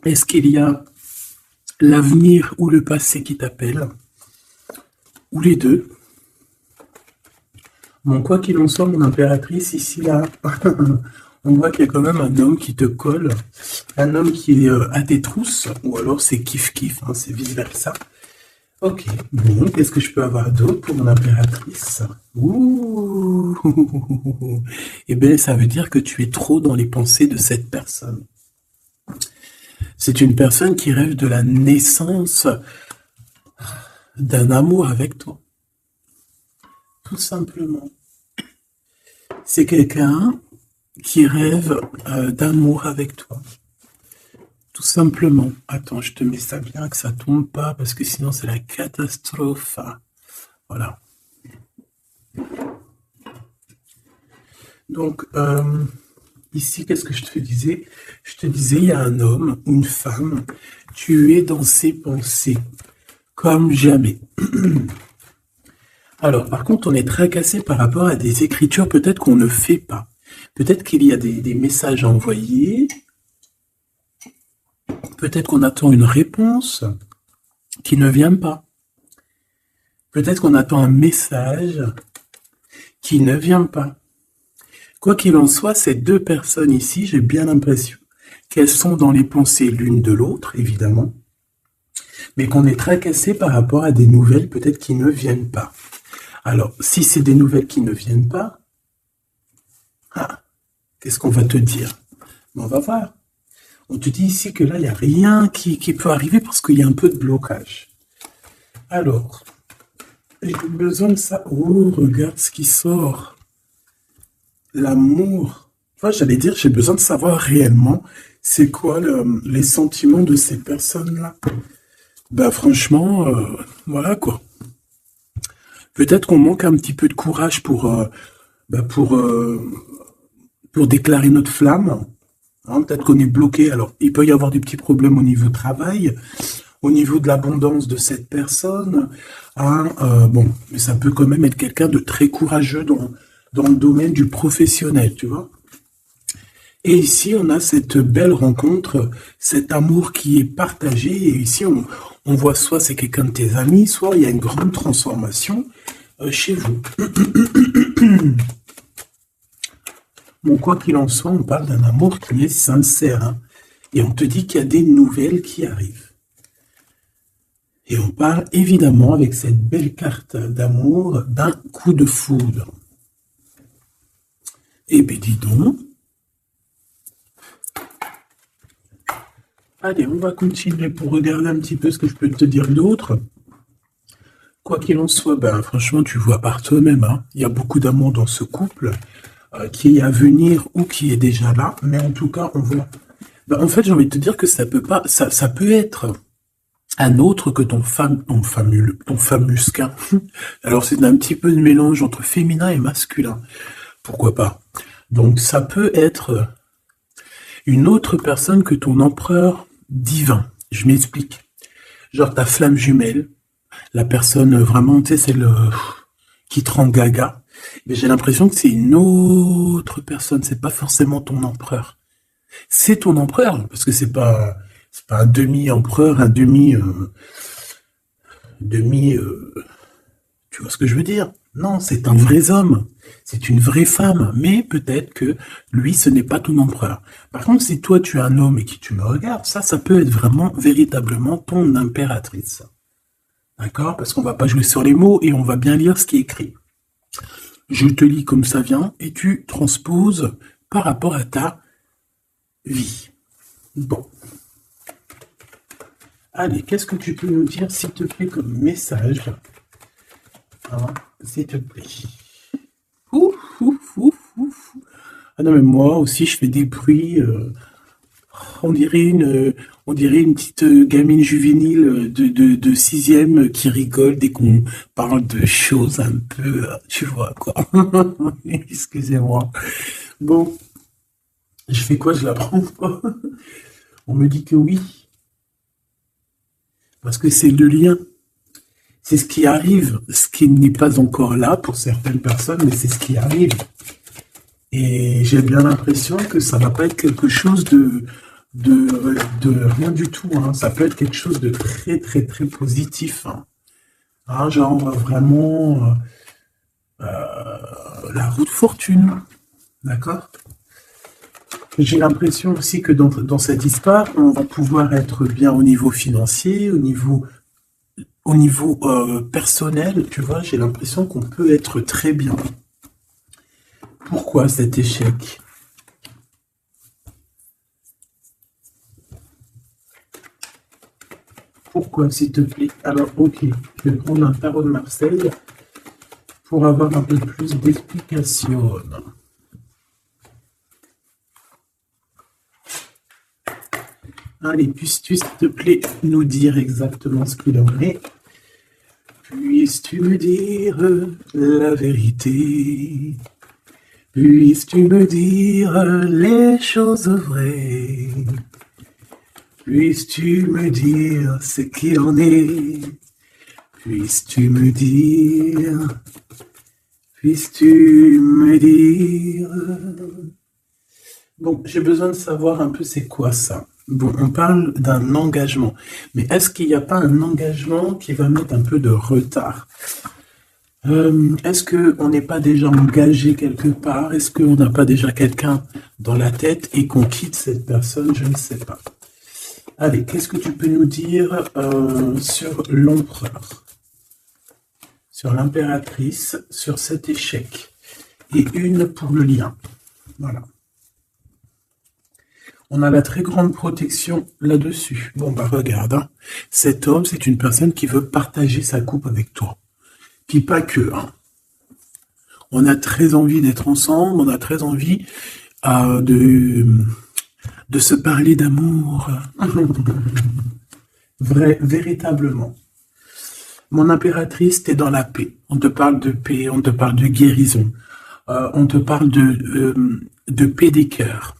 Est-ce qu'il y a l'avenir ou le passé qui t'appelle? Ou les deux? Bon, quoi qu'il en soit, mon impératrice, ici, là, on voit qu'il y a quand même un homme qui te colle, un homme qui est à tes trousses, ou alors c'est kiff-kiff, hein, c'est vice-versa. Ok, bon, qu'est-ce que je peux avoir d'autre pour mon impératrice? Ouh, eh bien, ça veut dire que tu es trop dans les pensées de cette personne. C'est une personne qui rêve de la naissance d'un amour avec toi. Tout simplement. C'est quelqu'un qui rêve d'amour avec toi. Tout simplement. Attends, je te mets ça bien, que ça tombe pas, parce que sinon c'est la catastrophe. Voilà. Donc, ici, qu'est-ce que je te disais? Je te disais, il y a un homme, une femme, tu es dans ses pensées, comme jamais. Alors, par contre, on est tracassé par rapport à des écritures peut-être qu'on ne fait pas. Peut-être qu'il y a des messages à envoyer. Peut-être qu'on attend une réponse qui ne vient pas. Peut-être qu'on attend un message qui ne vient pas. Quoi qu'il en soit, ces deux personnes ici, j'ai bien l'impression qu'elles sont dans les pensées l'une de l'autre, évidemment, mais qu'on est tracassé par rapport à des nouvelles peut-être qui ne viennent pas. Alors, si c'est des nouvelles qui ne viennent pas, qu'est-ce qu'on va te dire? On va voir. On te dit ici que là, il n'y a rien qui peut arriver parce qu'il y a un peu de blocage. Alors, j'ai besoin de ça. Oh, regarde ce qui sort. L'amour. Enfin, j'allais dire, j'ai besoin de savoir réellement c'est quoi les sentiments de ces personnes-là. Ben franchement, voilà quoi. Peut-être qu'on manque un petit peu de courage pour déclarer notre flamme. Hein, peut-être qu'on est bloqué. Alors, il peut y avoir des petits problèmes au niveau travail, au niveau de l'abondance de cette personne. Hein, bon, mais ça peut quand même être quelqu'un de très courageux dans le domaine du professionnel, tu vois. Et ici, on a cette belle rencontre, cet amour qui est partagé. Et ici, on voit soit c'est quelqu'un de tes amis, soit il y a une grande transformation chez vous. Bon, quoi qu'il en soit, on parle d'un amour qui est sincère. Hein, et on te dit qu'il y a des nouvelles qui arrivent. Et on parle évidemment, avec cette belle carte d'amour, d'un coup de foudre. Eh bien, dis donc. Allez, on va continuer pour regarder un petit peu ce que je peux te dire d'autre. Quoi qu'il en soit, ben franchement, tu vois par toi-même, hein, il y a beaucoup d'amour dans ce couple, qui est à venir ou qui est déjà là, mais en tout cas, on voit. Ben, en fait, j'ai envie de te dire que ça peut pas, ça peut être un autre que ton famusquin. Alors, c'est un petit peu de mélange entre féminin et masculin. Pourquoi pas? Donc, ça peut être une autre personne que ton empereur divin. Je m'explique. Genre ta flamme jumelle, la personne vraiment, tu sais, celle qui te rend gaga. Mais j'ai l'impression que c'est une autre personne. C'est pas forcément ton empereur. C'est ton empereur parce que c'est pas un demi-empereur, un demi, tu vois ce que je veux dire? Non, c'est un vrai homme. C'est une vraie femme, mais peut-être que lui, ce n'est pas ton empereur. Par contre, si toi, tu es un homme et que tu me regardes, ça peut être vraiment, véritablement ton impératrice. D'accord? Parce qu'on va pas jouer sur les mots et on va bien lire ce qui est écrit. Je te lis comme ça vient et tu transposes par rapport à ta vie. Bon. Allez, qu'est-ce que tu peux nous dire, s'il te plaît, comme message? Ah, s'il te plaît. Ouf, ouf, ouf, ouf. Ah non, mais moi aussi, je fais des bruits. On dirait une petite gamine juvénile de sixième qui rigole dès qu'on parle de choses un peu, tu vois, quoi. Excusez-moi. Bon, je fais quoi? Je la prends pas. On me dit que oui. Parce que c'est le lien. C'est ce qui arrive, ce qui n'est pas encore là pour certaines personnes, mais c'est ce qui arrive. Et j'ai bien l'impression que ça va pas être quelque chose de rien du tout, hein. Ça peut être quelque chose de très, très, très positif, hein. Hein, genre vraiment la roue de fortune, d'accord? J'ai l'impression aussi que dans cette histoire, on va pouvoir être bien au niveau financier, au niveau personnel, tu vois, j'ai l'impression qu'on peut être très bien. Pourquoi cet échec? Pourquoi, s'il te plaît? Alors, ok, je vais prendre un tarot de Marseille pour avoir un peu plus d'explications. Allez, puisses-tu, s'il te plaît, nous dire exactement ce qu'il en est? Puisses-tu me dire la vérité? Puisses-tu me dire les choses vraies? Puisses-tu me dire ce qu'il en est? Puisses-tu me dire? Puisses-tu me dire? Bon, j'ai besoin de savoir un peu c'est quoi ça. Bon, on parle d'un engagement, mais est-ce qu'il n'y a pas un engagement qui va mettre un peu de retard? Est-ce qu'on n'est pas déjà engagé quelque part? Est-ce qu'on n'a pas déjà quelqu'un dans la tête et qu'on quitte cette personne? Je ne sais pas. Allez, qu'est-ce que tu peux nous dire sur l'empereur, sur l'impératrice, sur cet échec? Et une pour le lien. Voilà. On a la très grande protection là-dessus. Bon, bah regarde, hein. Cet homme, c'est une personne qui veut partager sa coupe avec toi. Puis pas que, hein. On a très envie d'être ensemble, on a très envie de se parler d'amour. Véritablement. Mon impératrice, t'es dans la paix. On te parle de paix, on te parle de guérison. On te parle de paix des cœurs.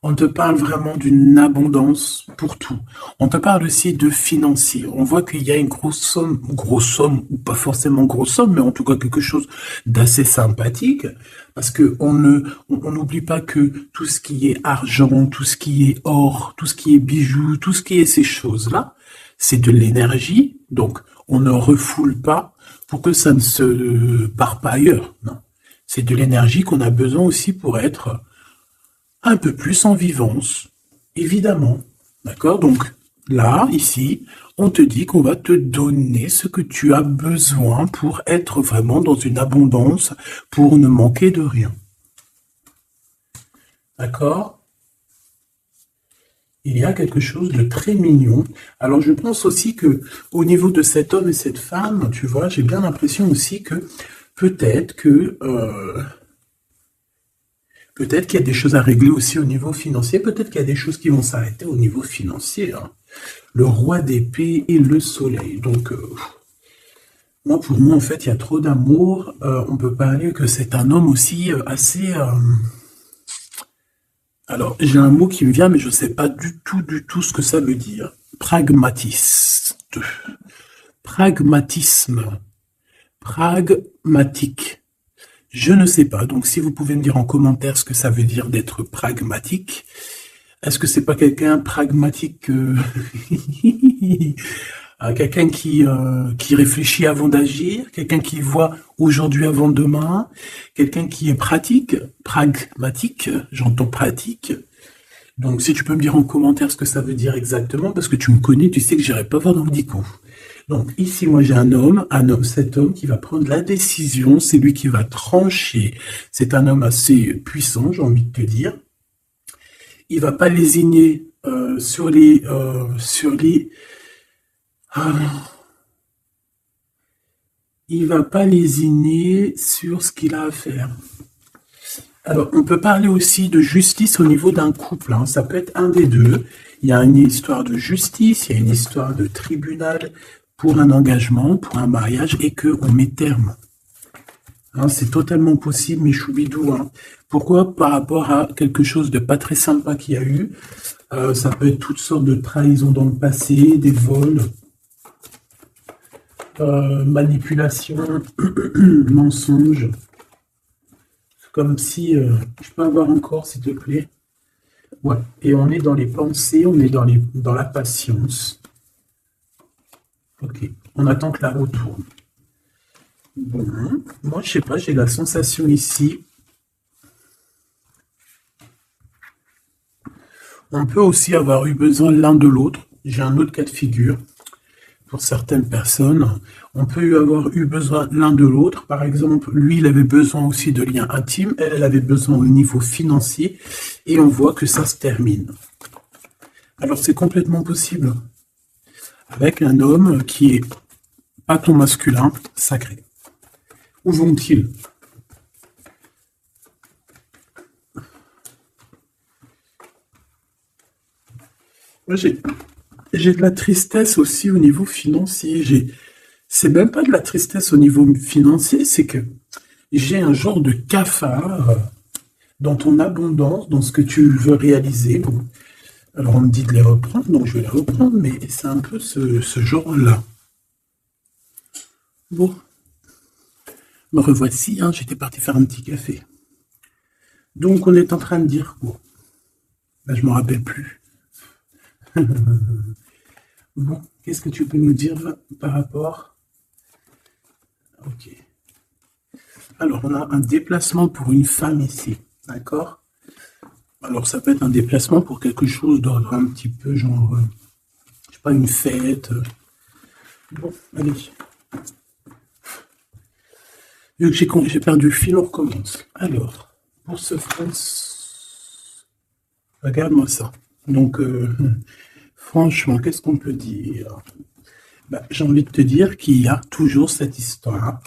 On te parle vraiment d'une abondance pour tout. On te parle aussi de financier. On voit qu'il y a une grosse somme, ou pas forcément grosse somme, mais en tout cas quelque chose d'assez sympathique, parce que on n'oublie pas que tout ce qui est argent, tout ce qui est or, tout ce qui est bijoux, tout ce qui est ces choses-là, c'est de l'énergie, donc on ne refoule pas pour que ça ne se part pas ailleurs. Non. C'est de l'énergie qu'on a besoin aussi pour être un peu plus en vivance, évidemment. D'accord? Donc, là, ici, on te dit qu'on va te donner ce que tu as besoin pour être vraiment dans une abondance, pour ne manquer de rien. D'accord? Il y a quelque chose de très mignon. Alors, je pense aussi que au niveau de cet homme et cette femme, tu vois, j'ai bien l'impression aussi que peut-être que peut-être qu'il y a des choses à régler aussi au niveau financier. Peut-être qu'il y a des choses qui vont s'arrêter au niveau financier, hein. Le roi d'épée et le soleil. Donc, moi, pour moi, en fait, il y a trop d'amour. On peut parler que c'est un homme aussi assez... Alors, j'ai un mot qui me vient, mais je ne sais pas du tout ce que ça veut dire. Pragmatiste. Pragmatisme. Pragmatique. Je ne sais pas. Donc, si vous pouvez me dire en commentaire ce que ça veut dire d'être pragmatique. Est-ce que c'est pas quelqu'un pragmatique, quelqu'un qui réfléchit avant d'agir, quelqu'un qui voit aujourd'hui avant demain, quelqu'un qui est pratique, pragmatique, j'entends pratique. Donc, si tu peux me dire en commentaire ce que ça veut dire exactement, parce que tu me connais, tu sais que j'irai pas voir dans le dico. Donc ici, moi j'ai cet homme qui va prendre la décision, c'est lui qui va trancher. C'est un homme assez puissant, j'ai envie de te dire. Il va pas lésigner il va pas lésiner sur ce qu'il a à faire. Alors, on peut parler aussi de justice au niveau d'un couple, hein. Ça peut être un des deux. Il y a une histoire de justice, il y a une histoire de tribunal pour un engagement, pour un mariage, et qu'on met terme. Hein, c'est totalement possible, mes choubidous, hein. Pourquoi? Par rapport à quelque chose de pas très sympa qu'il y a eu. Ça peut être toutes sortes de trahisons dans le passé, des vols, manipulation, mensonges. Comme si... je peux avoir encore, s'il te plaît. Ouais. Et on est dans les pensées, on est dans la patience. Ok. On attend que la roue tourne. Bon. Moi, je sais pas, j'ai la sensation ici. On peut aussi avoir eu besoin l'un de l'autre. J'ai un autre cas de figure. Pour certaines personnes, on peut avoir eu besoin l'un de l'autre. Par exemple, lui, il avait besoin aussi de liens intimes. Elle avait besoin au niveau financier. Et on voit que ça se termine. Alors, c'est complètement possible. Avec un homme qui est pas ton masculin sacré. Où vont-ils? Moi, j'ai de la tristesse aussi au niveau financier. C'est même pas de la tristesse au niveau financier, c'est que j'ai un genre de cafard dans ton abondance, dans ce que tu veux réaliser. Bon, alors on me dit de les reprendre, donc je vais les reprendre, mais c'est un peu ce genre-là. Bon, me revoici, hein, j'étais parti faire un petit café. Donc on est en train de dire quoi? Là, je me rappelle plus. Bon, qu'est-ce que tu peux nous dire par rapport? Ok. Alors, on a un déplacement pour une femme ici, d'accord? Alors, ça peut être un déplacement pour quelque chose d'ordre un petit peu genre, je sais pas, une fête. Bon, allez. Vu que j'ai perdu le fil, on recommence. Alors, pour ce France, regarde-moi ça. Donc, franchement, qu'est-ce qu'on peut dire? Bah, j'ai envie de te dire qu'il y a toujours cette histoire.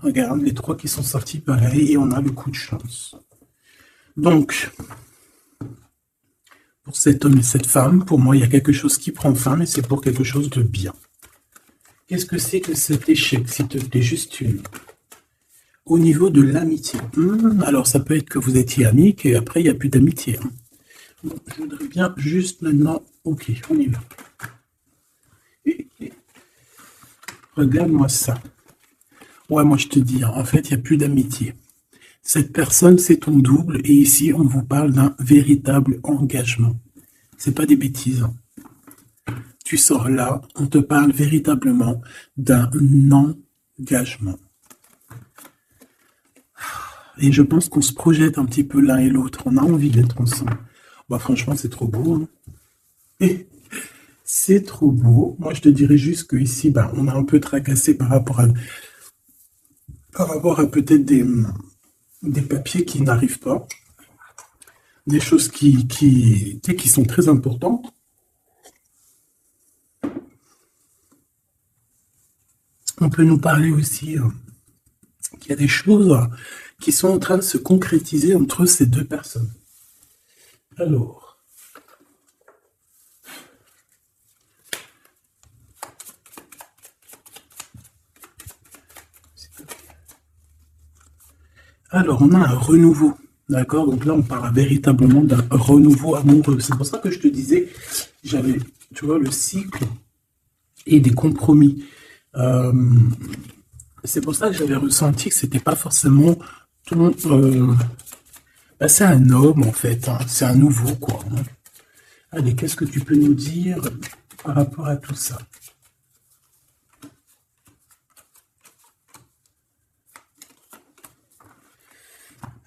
Regarde, les trois qui sont sortis pareil, et on a le coup de chance. Donc, pour cet homme et cette femme, pour moi, il y a quelque chose qui prend fin, mais c'est pour quelque chose de bien. Qu'est-ce que c'est que cet échec, s'il te plaît, juste une? Au niveau de l'amitié. Alors, ça peut être que vous étiez amis, et après, il n'y a plus d'amitié. Hein. Bon, je voudrais bien juste maintenant... Ok, on y va. Regarde-moi ça. Ouais, moi, je te dis, en fait, il n'y a plus d'amitié. Cette personne, c'est ton double, et ici, on vous parle d'un véritable engagement. C'est pas des bêtises. Hein. Tu sors là, on te parle véritablement d'un engagement. Et je pense qu'on se projette un petit peu l'un et l'autre. On a envie d'être ensemble. Bah, franchement, c'est trop beau. Hein. Et c'est trop beau. Moi, je te dirais juste qu'ici, bah, on a un peu tracassé par rapport à peut-être des papiers qui n'arrivent pas. Des choses qui sont très importantes. On peut nous parler aussi qu'il y a des choses qui sont en train de se concrétiser entre ces deux personnes. Alors, on a un renouveau, d'accord? Donc là, on parle véritablement d'un renouveau amoureux. C'est pour ça que je te disais, j'avais, tu vois, le cycle et des compromis. C'est pour ça que j'avais ressenti que c'était pas forcément ton... bah, c'est un homme, en fait. Hein. C'est un nouveau, quoi. Hein. Allez, qu'est-ce que tu peux nous dire par rapport à tout ça?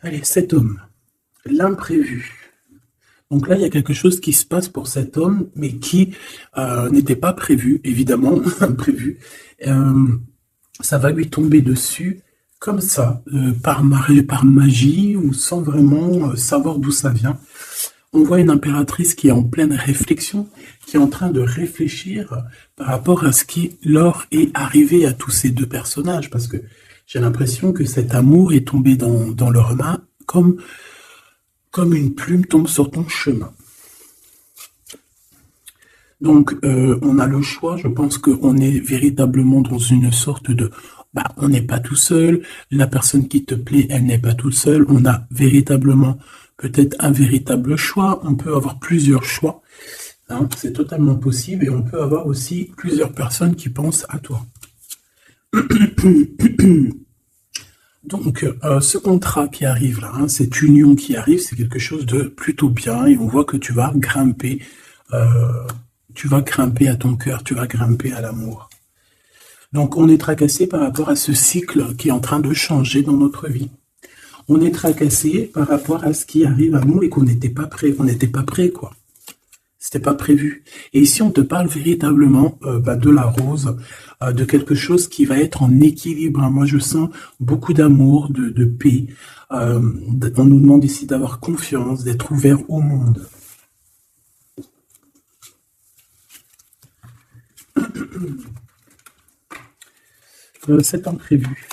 Allez, cet homme. L'imprévu. Donc là, il y a quelque chose qui se passe pour cet homme, mais qui n'était pas prévu, évidemment, imprévu. Ça va lui tomber dessus, comme ça, par magie, ou sans vraiment savoir d'où ça vient. On voit une impératrice qui est en pleine réflexion, qui est en train de réfléchir par rapport à ce qui leur est arrivé à tous ces deux personnages, parce que j'ai l'impression que cet amour est tombé dans leurs mains comme une plume tombe sur ton chemin. Donc, on a le choix. Je pense qu'on est véritablement dans une sorte de... Bah, on n'est pas tout seul. La personne qui te plaît, elle n'est pas toute seule. On a véritablement peut-être un véritable choix. On peut avoir plusieurs choix. Hein, c'est totalement possible. Et on peut avoir aussi plusieurs personnes qui pensent à toi. Donc, ce contrat qui arrive là, hein, cette union qui arrive, c'est quelque chose de plutôt bien et on voit que tu vas grimper à ton cœur, tu vas grimper à l'amour. Donc, on est tracassé par rapport à ce cycle qui est en train de changer dans notre vie. On est tracassé par rapport à ce qui arrive à nous et qu'on n'était pas prêt. On n'était pas prêt, quoi. C'était pas prévu. Et ici, on te parle véritablement de la rose, de quelque chose qui va être en équilibre. Moi, je sens beaucoup d'amour, de paix. On nous demande ici d'avoir confiance, d'être ouvert au monde. Cet imprévu.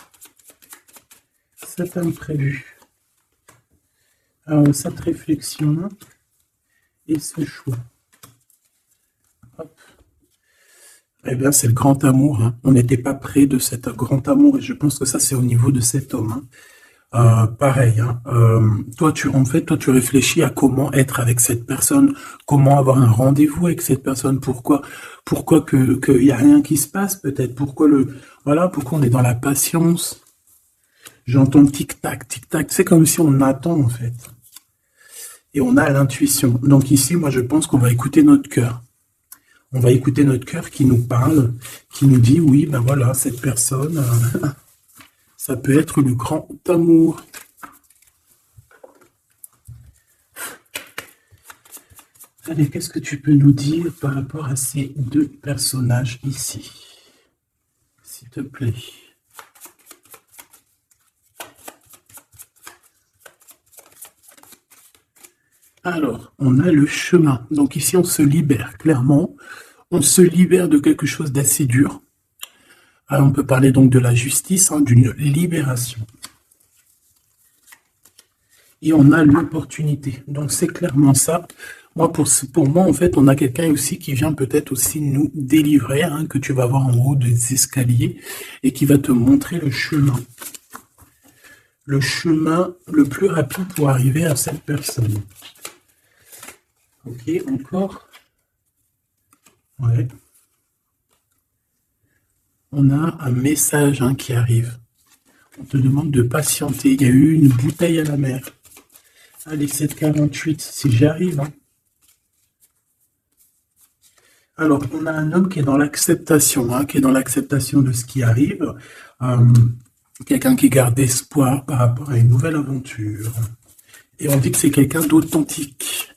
Cet imprévu. Cette réflexion et ce choix. Hop. Eh bien, c'est le grand amour. Hein. On n'était pas près de cet grand amour et je pense que ça, c'est au niveau de cet homme. Hein. Pareil. Hein. Toi, tu réfléchis à comment être avec cette personne, comment avoir un rendez-vous avec cette personne. Pourquoi qu'il y a rien qui se passe peut-être. Pourquoi on est dans la patience. J'entends tic-tac, tic-tac. C'est comme si on attend en fait. Et on a l'intuition. Donc ici, moi, je pense qu'on va écouter notre cœur. On va écouter notre cœur qui nous parle, qui nous dit, oui, ben voilà, cette personne, ça peut être le grand amour. Allez, qu'est-ce que tu peux nous dire par rapport à ces deux personnages ici, s'il te plaît? Alors, on a le chemin. Donc ici, on se libère, clairement. On se libère de quelque chose d'assez dur. Alors, on peut parler donc de la justice, hein, d'une libération. Et on a l'opportunité. Donc, c'est clairement ça. Moi, pour moi, en fait, on a quelqu'un aussi qui vient peut-être aussi nous délivrer, hein, que tu vas voir en haut des escaliers, et qui va te montrer le chemin. Le chemin le plus rapide pour arriver à cette personne. Ok, encore. Ouais. On a un message qui arrive. On te demande de patienter. Il y a eu une bouteille à la mer. Allez, 7,48, si j'y arrive. Hein. Alors, on a un homme qui est dans l'acceptation, qui est dans l'acceptation de ce qui arrive. Quelqu'un qui garde espoir par rapport à une nouvelle aventure. Et on dit que c'est quelqu'un d'authentique.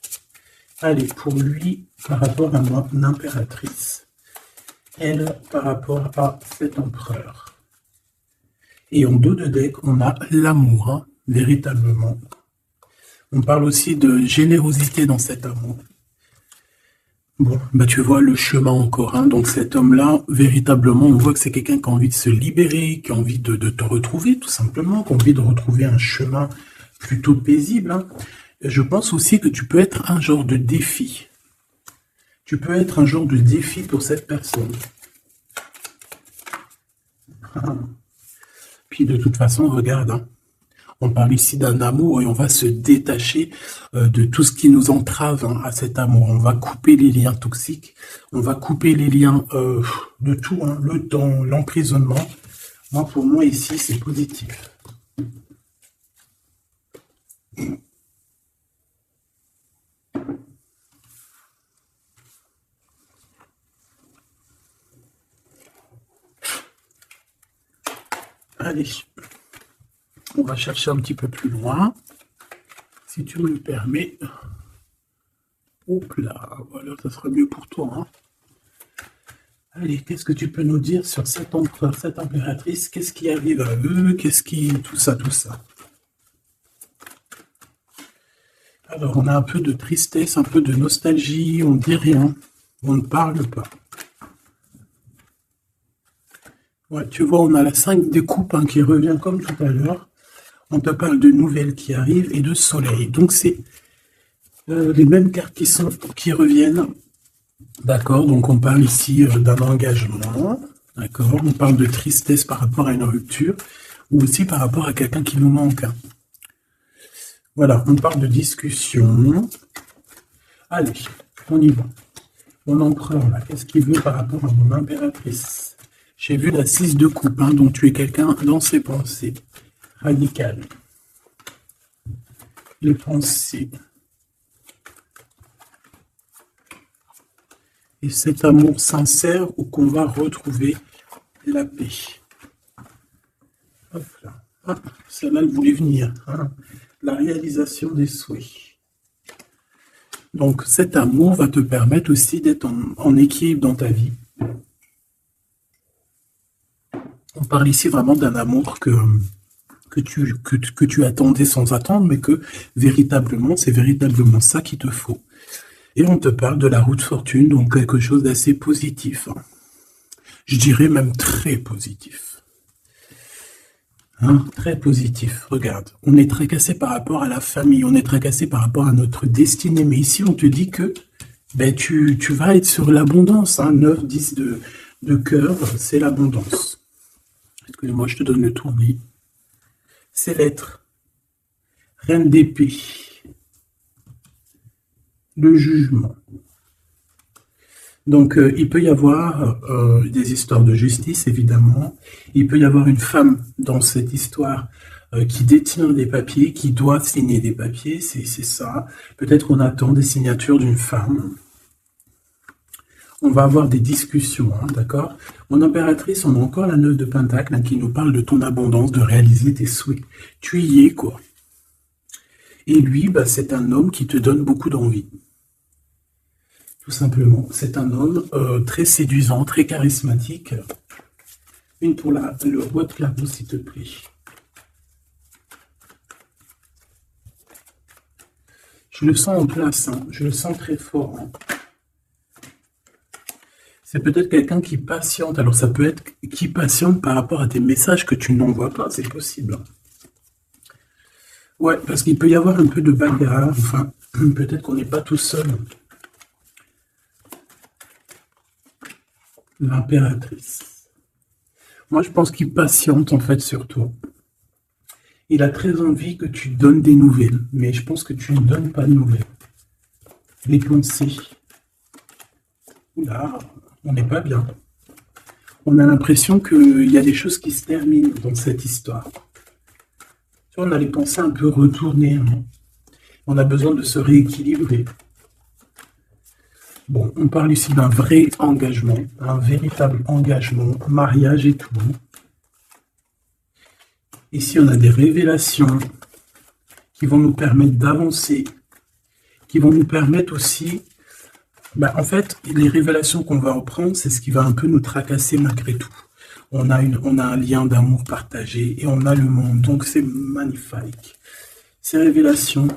Allez, pour lui, par rapport à mon impératrice. Elle, par rapport à cet empereur. Et en dos de deck, on a l'amour, véritablement. On parle aussi de générosité dans cet amour. Bon, bah tu vois le chemin encore. Donc cet homme-là, véritablement, on voit que c'est quelqu'un qui a envie de se libérer, qui a envie de te retrouver, tout simplement, qui a envie de retrouver un chemin plutôt paisible. Je pense aussi que tu peux être un genre de défi. Tu peux être un genre de défi pour cette personne. Puis de toute façon, regarde, on parle ici d'un amour et on va se détacher de tout ce qui nous entrave à cet amour. On va couper les liens toxiques, on va couper les liens de tout, le temps, l'emprisonnement. Pour moi, ici, c'est positif. Allez, on va chercher un petit peu plus loin, si tu me le permets. Hop là, voilà, ça sera mieux pour toi. Allez, qu'est-ce que tu peux nous dire sur cet empereur, cette impératrice? Qu'est-ce qui arrive à eux? Tout ça. Alors, on a un peu de tristesse, un peu de nostalgie, on ne dit rien, on ne parle pas. Ouais, tu vois, on a la 5 des coupes qui revient comme tout à l'heure. On te parle de nouvelles qui arrivent et de soleil. Donc, c'est les mêmes cartes qui reviennent. D'accord, donc on parle ici d'un engagement. D'accord, on parle de tristesse par rapport à une rupture ou aussi par rapport à quelqu'un qui nous manque. Voilà, on parle de discussion. Allez, on y va. Mon empereur, là, qu'est-ce qu'il veut par rapport à mon impératrice? J'ai vu la 6 de coupe, donc tu es quelqu'un dans ses pensées. radicales, les pensées et cet amour sincère où qu'on va retrouver la paix. Hop là. Ah, celle-là, elle voulait venir. Hein. La réalisation des souhaits. Donc, cet amour va te permettre aussi d'être en équilibre dans ta vie. On parle ici vraiment d'un amour que tu attendais sans attendre, mais que véritablement, c'est véritablement ça qu'il te faut. Et on te parle de la roue de fortune, donc quelque chose d'assez positif. Je dirais même très positif. Hein, très positif. Regarde, on est tracassé par rapport à la famille, on est tracassé par rapport à notre destinée, mais ici on te dit que ben, tu vas être sur l'abondance. Hein, 9, 10 de cœur, c'est l'abondance. Excusez-moi, je te donne le tournis. C'est l'être. Reine d'épée. Le jugement. Donc, il peut y avoir des histoires de justice, évidemment. Il peut y avoir une femme dans cette histoire qui détient des papiers, qui doit signer des papiers, c'est ça. Peut-être qu'on attend des signatures d'une femme. On va avoir des discussions, hein, d'accord? Mon impératrice, on a encore la 9 de Pentacle hein, qui nous parle de ton abondance, de réaliser tes souhaits. Tu y es, quoi. Et lui, bah, c'est un homme qui te donne beaucoup d'envie. Tout simplement. C'est un homme très séduisant, très charismatique. Une pour le roi de claveau, s'il te plaît. Je le sens en place, hein. Je le sens très fort. Hein. C'est peut-être quelqu'un qui patiente. Alors ça peut être qui patiente par rapport à tes messages que tu n'envoies pas, c'est possible. Ouais, parce qu'il peut y avoir un peu de bagarre. Enfin, peut-être qu'on n'est pas tout seul. L'impératrice. Moi, je pense qu'il patiente, en fait, sur toi. Il a très envie que tu donnes des nouvelles, mais je pense que tu ne donnes pas de nouvelles. Les pensées. Oula, on n'est pas bien. On a l'impression qu'il y a des choses qui se terminent dans cette histoire. Tu vois, on a les pensées un peu retournées. Hein. On a besoin de se rééquilibrer. Bon, on parle ici d'un vrai engagement, un véritable engagement, mariage et tout. Ici, on a des révélations qui vont nous permettre d'avancer, qui vont nous permettre aussi... Bah, en fait, les révélations qu'on va reprendre, c'est ce qui va un peu nous tracasser malgré tout. On a un lien d'amour partagé et on a le monde, donc c'est magnifique. Ces révélations,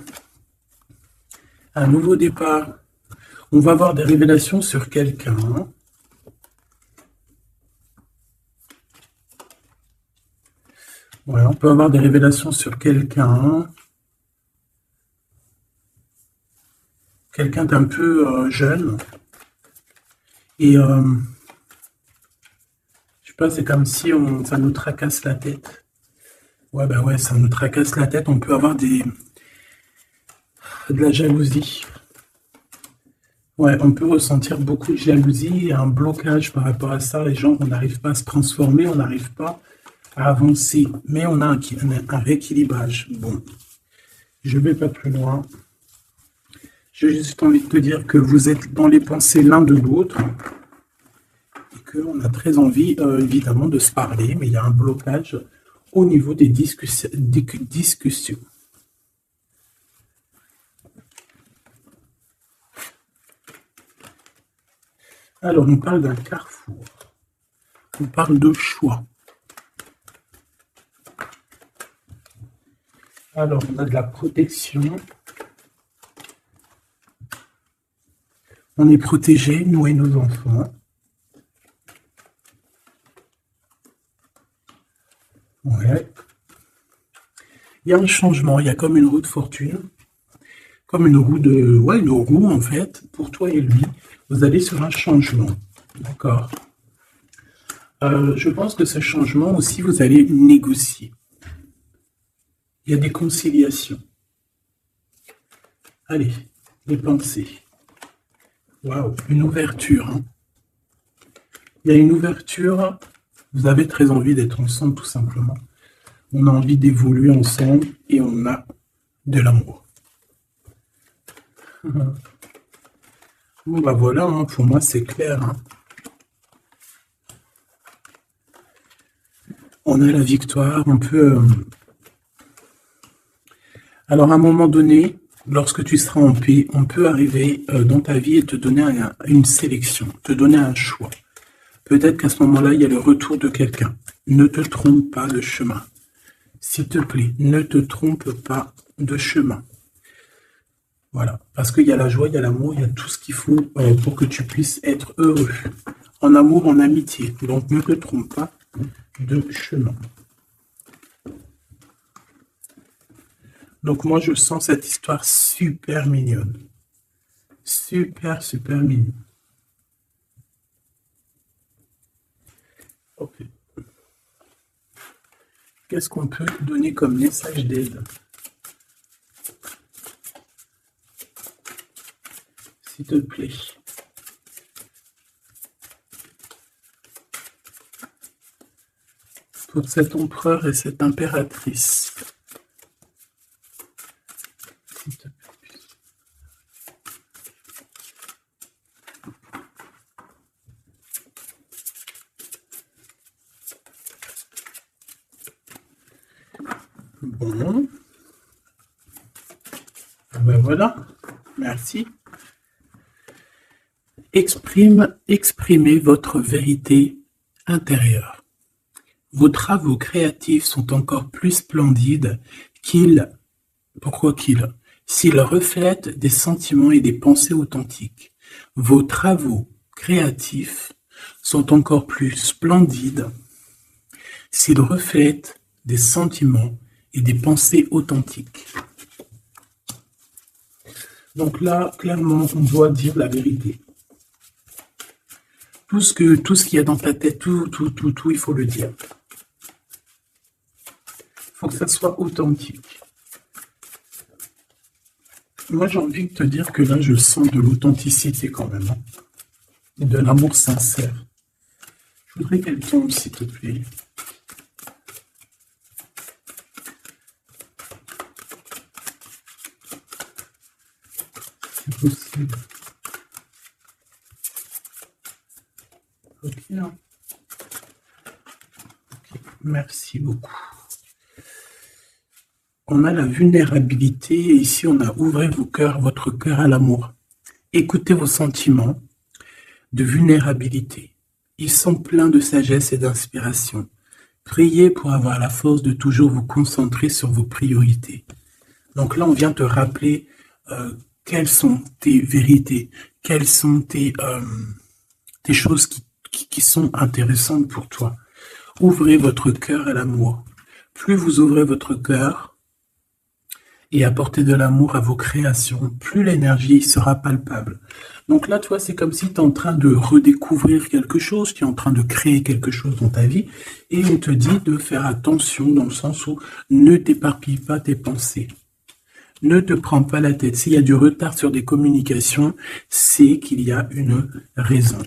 un nouveau départ... On va avoir des révélations sur quelqu'un. Ouais, on peut avoir des révélations sur quelqu'un. Quelqu'un d'un peu jeune. Et je sais pas, c'est comme si ça nous tracasse la tête. Ouais, bah ouais, ça nous tracasse la tête. On peut avoir de la jalousie. Ouais, on peut ressentir beaucoup de jalousie et un blocage par rapport à ça. Les gens, on n'arrive pas à se transformer, on n'arrive pas à avancer. Mais on a un rééquilibrage. Bon, je ne vais pas plus loin. J'ai juste envie de te dire que vous êtes dans les pensées l'un de l'autre. Et qu'on a très envie, évidemment, de se parler. Mais il y a un blocage au niveau des discussions. Alors, on parle d'un carrefour. On parle de choix. Alors, on a de la protection. On est protégés, nous et nos enfants. Ouais. Il y a un changement, il y a comme une roue de fortune. Comme une roue de... Ouais, une roue, en fait, pour toi et lui. Vous allez sur un changement. D'accord. Je pense que ce changement aussi, vous allez négocier. Il y a des conciliations. Allez, les pensées. Waouh, une ouverture. Hein. Il y a une ouverture. Vous avez très envie d'être ensemble, tout simplement. on a envie d'évoluer ensemble et on a de l'amour. Bon, bah voilà, hein, pour moi, c'est clair. Hein. On a la victoire, on peut... Alors, à un moment donné, lorsque tu seras en paix, on peut arriver dans ta vie et te donner une sélection, te donner un choix. Peut-être qu'à ce moment-là, il y a le retour de quelqu'un. Ne te trompe pas de chemin. S'il te plaît, ne te trompe pas de chemin. Voilà, parce qu'il y a la joie, il y a l'amour, il y a tout ce qu'il faut pour que tu puisses être heureux. En amour, en amitié. Donc, ne te trompe pas de chemin. Donc, moi, je sens cette histoire super mignonne. Super, super mignonne. Ok. Qu'est-ce qu'on peut donner comme message d'aide? S'il te plaît. Pour cet empereur et cette impératrice. S'il te plaît. Bon. Ben voilà. Merci. Exprimez votre vérité intérieure. Vos travaux créatifs sont encore plus splendides s'ils reflètent des sentiments et des pensées authentiques. Vos travaux créatifs sont encore plus splendides s'ils reflètent des sentiments et des pensées authentiques. Donc là, clairement, on doit dire la vérité. Tout ce qu'il y a dans ta tête, tout, il faut le dire. Il faut que ça soit authentique. Moi, j'ai envie de te dire que là, je sens de l'authenticité quand même. Hein, et de l'amour sincère. Je voudrais qu'elle tombe, s'il te plaît. C'est possible. Ok. Merci beaucoup. On a la vulnérabilité et ici on a ouvrez votre cœur à l'amour. Écoutez vos sentiments de vulnérabilité. Ils sont pleins de sagesse et d'inspiration. Priez pour avoir la force de toujours vous concentrer sur vos priorités. Donc là on vient te rappeler quelles sont tes vérités, quelles sont tes choses qui sont intéressantes pour toi. Ouvrez votre cœur à l'amour. Plus vous ouvrez votre cœur et apportez de l'amour à vos créations, plus l'énergie sera palpable. Donc là, toi, c'est comme si tu es en train de redécouvrir quelque chose, tu es en train de créer quelque chose dans ta vie, et on te dit de faire attention dans le sens où ne t'éparpille pas tes pensées. Ne te prends pas la tête. S'il y a du retard sur des communications, c'est qu'il y a une raison.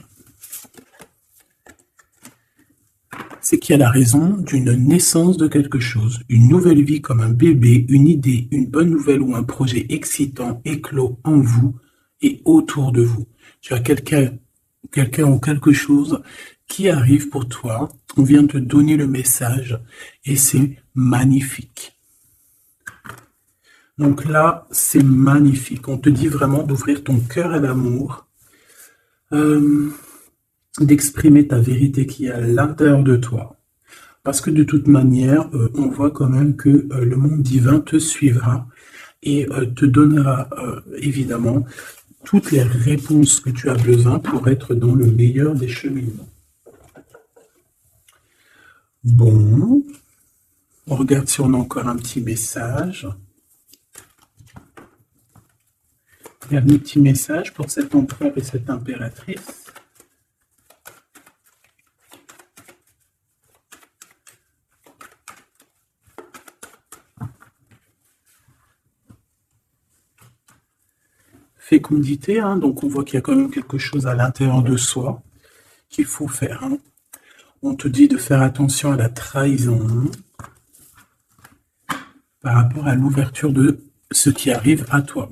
C'est qu'il y a la raison d'une naissance de quelque chose, une nouvelle vie comme un bébé, une idée, une bonne nouvelle ou un projet excitant éclos en vous et autour de vous. Tu as quelqu'un ou quelque chose qui arrive pour toi, on vient te donner le message et c'est magnifique. Donc là, c'est magnifique. On te dit vraiment d'ouvrir ton cœur à l'amour, d'exprimer ta vérité qui est à l'intérieur de toi. Parce que de toute manière, on voit quand même que le monde divin te suivra et te donnera évidemment toutes les réponses que tu as besoin pour être dans le meilleur des cheminements. Bon, on regarde si on a encore un petit message. Dernier petit message pour cet empereur et cette impératrice. Fécondité, hein, donc on voit qu'il y a quand même quelque chose à l'intérieur de soi qu'il faut faire. Hein. On te dit de faire attention à la trahison. par rapport à l'ouverture de ce qui arrive à toi.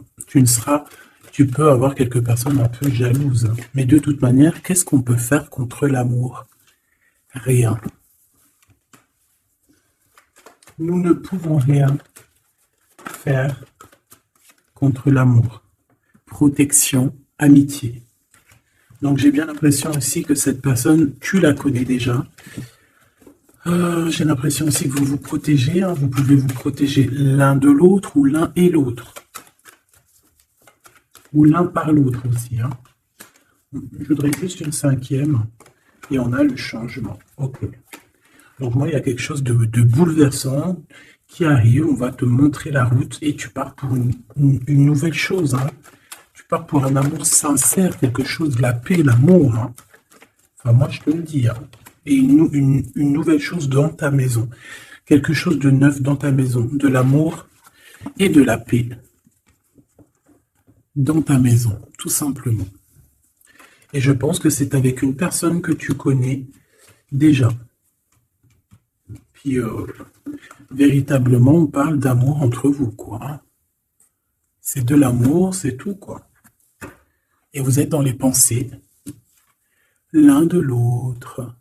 Tu peux avoir quelques personnes un peu jalouses, hein. Mais de toute manière, qu'est-ce qu'on peut faire contre l'amour? Rien. Nous ne pouvons rien faire contre l'amour. Protection, amitié. Donc j'ai bien l'impression aussi que cette personne, tu la connais déjà. J'ai l'impression aussi que vous vous protégez, hein. Vous pouvez vous protéger l'un de l'autre ou l'un et l'autre. Ou l'un par l'autre aussi, hein. Je voudrais juste une cinquième. Et on a le changement. Ok. Donc moi, il y a quelque chose de bouleversant qui arrive. On va te montrer la route et tu pars pour une nouvelle chose, hein. Tu pars pour un amour sincère, quelque chose, la paix, l'amour, hein. Enfin, moi, je te le dis, hein. Et une nouvelle chose dans ta maison. Quelque chose de neuf dans ta maison. De l'amour et de la paix dans ta maison, tout simplement. Et je pense que c'est avec une personne que tu connais déjà. Puis, véritablement, on parle d'amour entre vous, quoi. C'est de l'amour, c'est tout, quoi. Et vous êtes dans les pensées l'un de l'autre.